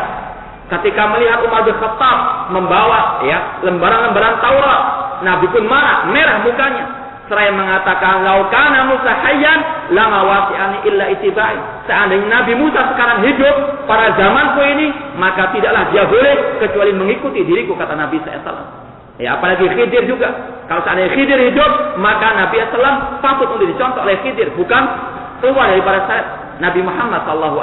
ketika melihat Umar bin Khattab membawa, ya, lembaran-lembaran Taurat, Nabi pun marah, merah mukanya. Seraya mengatakan, laukana Musa hayyan lama wasi'ani illa itibai. Seandainya Nabi Musa sekarang hidup pada zamanku ini, maka tidaklah dia boleh kecuali mengikuti diriku, kata Nabi SAW. Ya, apalagi Khidir juga. Kalau seandainya Khidir hidup, maka Nabi SAW patut untuk dicontoh oleh Khidir, bukan keluar daripada syariat Nabi Muhammad SAW.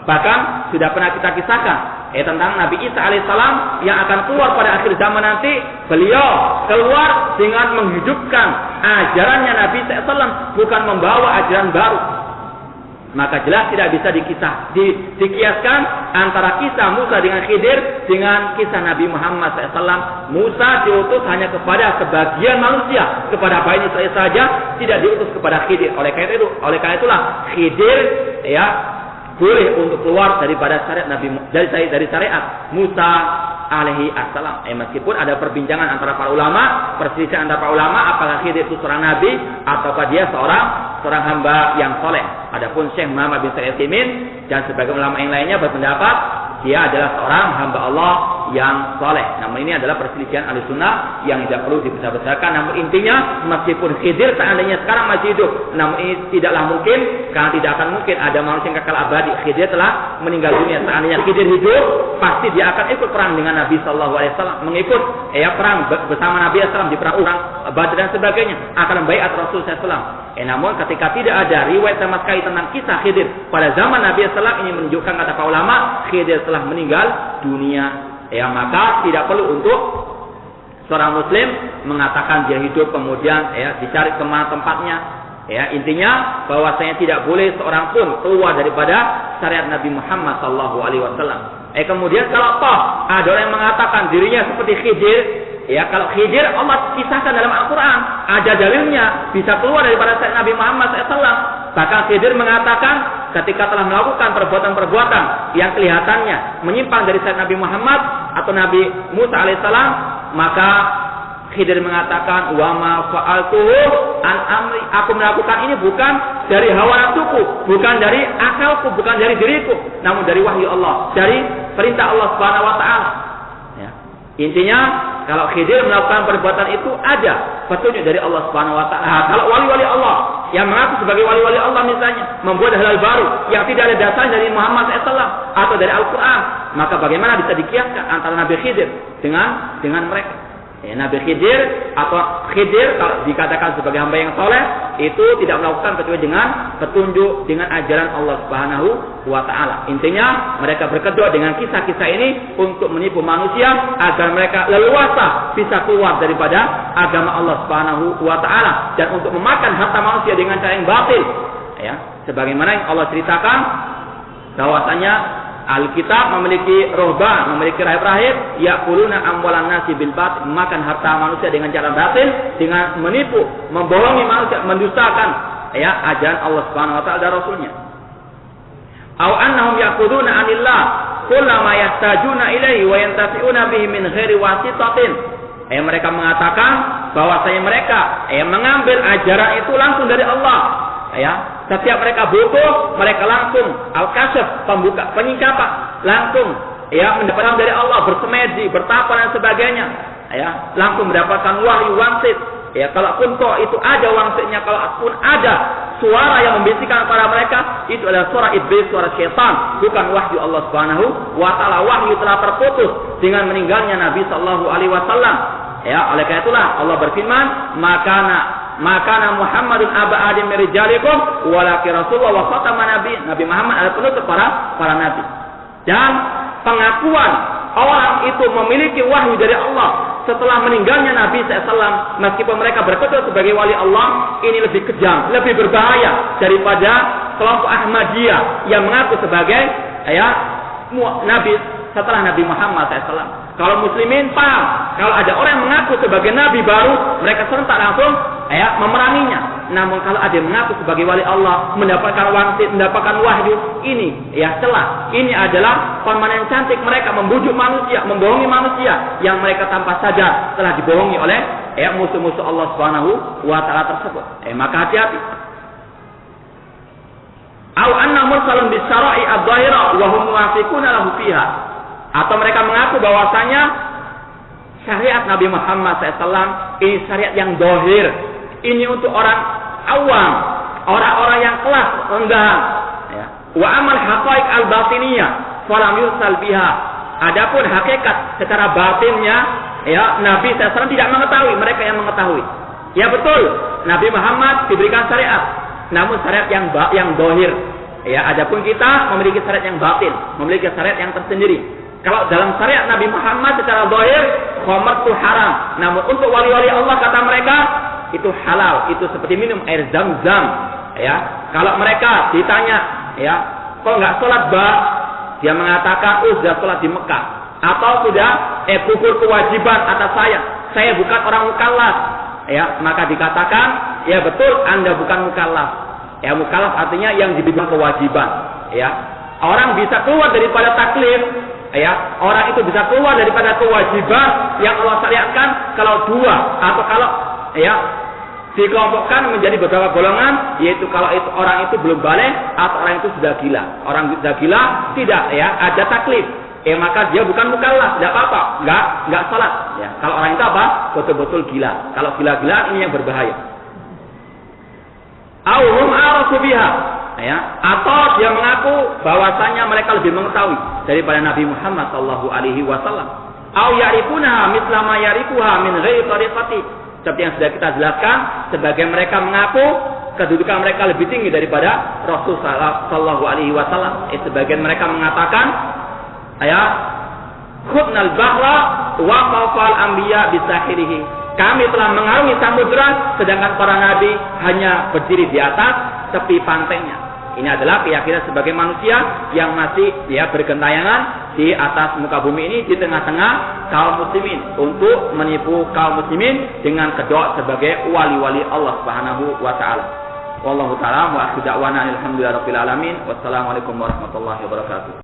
Bahkan sudah pernah kita kisahkan tentang Nabi Isa alaihissalam yang akan keluar pada akhir zaman nanti. Beliau keluar dengan menghidupkan ajarannya Nabi SAW, bukan membawa ajaran baru. Maka jelas tidak bisa dikiaskan antara kisah Musa dengan Khidir dengan kisah Nabi Muhammad SAW. Musa diutus hanya kepada sebagian manusia, kepada Bani Israil saja, tidak diutus kepada Khidir. Oleh karena itulah Khidir, ya, boleh untuk keluar daripada syariat Nabi, dari syariat Musa alaihi assalam. Meskipun ada perbincangan antara para ulama, perselisihan antara para ulama, apakah Khidir itu seorang nabi ataukah dia seorang hamba yang soleh. Adapun Syekh Muhammad bin Shalih Al-Utsaimin dan sebagian ulama yang lainnya berpendapat dia adalah seorang hamba Allah yang soleh. Namun ini adalah perselisihan Ahlussunnah yang tidak perlu dibesar-besarkan. Namun intinya, meskipun Khidir seandainya sekarang masih hidup, namun ini tidaklah mungkin, karena tidak akan mungkin ada manusia yang kekal abadi. Khidir telah meninggal dunia. Seandainya Khidir hidup, pasti dia akan ikut perang dengan Nabi SAW, mengikut perang bersama Nabi SAW di perang Badar dan sebagainya, akan membaiat Rasul SAW. Namun ketika tidak ada riwayat sama sekali tentang kisah Khidir pada zaman Nabi SAW, ini menunjukkan, kata para ulama, Khidir telah meninggal dunia. Maka tidak perlu untuk seorang muslim mengatakan dia hidup kemudian dicari kemana tempatnya. Intinya bahwasanya tidak boleh seorang pun keluar daripada syariat Nabi Muhammad SAW. Kemudian kalau toh ada orang yang mengatakan dirinya seperti Khidir, kalau Khidir Allah kisahkan dalam Al-Quran, ada dalilnya bisa keluar daripada syariat Nabi Muhammad SAW. Bahkan Khidir mengatakan ketika telah melakukan perbuatan-perbuatan yang kelihatannya menyimpang dari syariat Nabi Muhammad atau Nabi Musa alaihissalam, maka Khidir mengatakan, wa ma fa'altuhu an amri, aku melakukan ini bukan dari hawa nafsuku, bukan dari akalku, bukan dari diriku, namun dari wahyu Allah, dari perintah Allah Subhanahu wa taala. Intinya, kalau Khidir melakukan perbuatan itu ada petunjuk dari Allah Subhanahu wa taala. Kalau wali-wali Allah yang mengaku sebagai wali-wali Allah misalnya membuat hal baru yang tidak ada dasarnya dari Muhammad SAW atau dari Al-Quran, maka bagaimana bisa dikiaskan antara Nabi Khidir dengan mereka? Nabi Khidir atau Khidir kalau dikatakan sebagai hamba yang soleh itu tidak melakukan kecuali dengan petunjuk, dengan ajaran Allah Subhanahu wa taala. Intinya mereka berkedok dengan kisah-kisah ini untuk menipu manusia agar mereka leluasa bisa keluar daripada agama Allah Subhanahu wa taala dan untuk memakan harta manusia dengan cara yang batil. Sebagaimana yang Allah ceritakan bahwasanya Alkitab memiliki rohban, memiliki rahib-rahib, ya'kuluna amwalan nasi bil batil, makan harta manusia dengan cara batil, dengan menipu, membohongi manusia, mendustakan ajaran Allah Subhanahu wa taala dan Rasulnya. Aw annahum ya'khuduna 'anillah kullama yahtajuna ilaihi wa yantafi'una bihi min ghairi wasitatin. Mereka mengatakan bahwasanya mereka mengambil ajaran itu langsung dari Allah. Setiap mereka butuh, mereka langsung al-kasyaf, pembuka, penyingkapan, langsung mendapatkan dari Allah, bersemedi, bertapa dan sebagainya. Langsung mendapatkan wahyu wangsit. Kalaupun kok itu ada wangsitnya, kalaupun ada suara yang membisikkan kepada mereka, itu adalah suara iblis, suara syaitan, bukan wahyu Allah Subhanahu wa taala. Wahyu telah terputus dengan meninggalnya Nabi sallallahu alaihi wasallam. Oleh karena itulah Allah berfirman, maka Muhammadun aba adim min rijalikum walakin Rasulullah wa khataman nabi. Nabi Muhammad adalah penutup para nabi. Dan pengakuan orang itu memiliki wahyu dari Allah setelah meninggalnya Nabi SAW, meskipun mereka berketua sebagai wali Allah, ini lebih kejam, lebih berbahaya daripada kelompok Ahmadiyah yang mengaku sebagai nabi setelah Nabi Muhammad SAW. Kalau muslimin paham, kalau ada orang yang mengaku sebagai nabi baru, mereka serentak langsung memeranginya. Namun kalau ada yang mengaku sebagai wali Allah, mendapatkan wangsit, mendapatkan wahyu, ini celah. Ini adalah permainan cantik mereka membujuk manusia, membohongi manusia yang mereka tanpa sadar telah dibohongi oleh musuh-musuh Allah Subhanahu wa taala tersebut. Maka hati-hati. Au anna mursalun bisyara'i adh-dhahira wa hum muwafiquna lahu fiha. Atau mereka mengaku bahwasanya syariat Nabi Muhammad SAW ini syariat yang dohir. Ini untuk orang awam, orang-orang yang kelas rendah. Wa amal haqaiq al-batiniyah falam yursal biha. Adapun hakikat secara batinnya, Nabi SAW tidak mengetahui, mereka yang mengetahui. Ya betul, Nabi Muhammad diberikan syariat, namun syariat yang dohir. Adapun kita memiliki syariat yang batin, memiliki syariat yang tersendiri. Kalau dalam syariat Nabi Muhammad secara dohir, khamar itu haram. Namun untuk wali-wali Allah kata mereka itu halal, itu seperti minum air zam-zam. Kalau mereka ditanya, kok nggak sholat dia mengatakan, sudah sholat di Mekah, atau sudah gugur kewajiban atas saya bukan orang mukallaf. Maka dikatakan, ya betul, Anda bukan mukallaf. Mukallaf artinya yang diberikan kewajiban. Orang bisa keluar daripada taklif. Orang itu bisa keluar daripada kewajiban yang Allah syariatkan kalau dua atau kalau dikelompokkan menjadi beberapa golongan, yaitu kalau orang itu belum balik atau orang itu sudah gila. Orang sudah gila tidak ada taklif. Maka dia bukan mukallaf, tidak apa-apa, enggak salat. Kalau orang itu apa? Betul-betul gila. Kalau gila-gilaan ini yang berbahaya. Au hum arafu biha. Atau dia mengaku bahwasanya mereka lebih mengetahui daripada Nabi Muhammad sallallahu alaihi wasallam. Au ya'rifunaha mithla ma ya'rifuha min ghairi tariqati. Seperti yang sudah kita jelaskan, sebagai mereka mengaku kedudukan mereka lebih tinggi daripada Rasul sallallahu alaihi wasallam. Sebagian mereka mengatakan, khudnal bahra wa qafal anbiya bisahirihi. Kami telah mengarungi samudra, sedangkan para nabi hanya berdiri di atas tepi pantainya. Ini adalah keyakinan sebagai manusia yang masih bergentayangan di atas muka bumi ini, di tengah-tengah kaum muslimin, untuk menipu kaum muslimin dengan kedok sebagai wali-wali Allah Subhanahu wa taala. Wallahu taala wa akhiru da'wana alhamdulillahi rabbil alamin. Wassalamualaikum warahmatullahi wabarakatuh.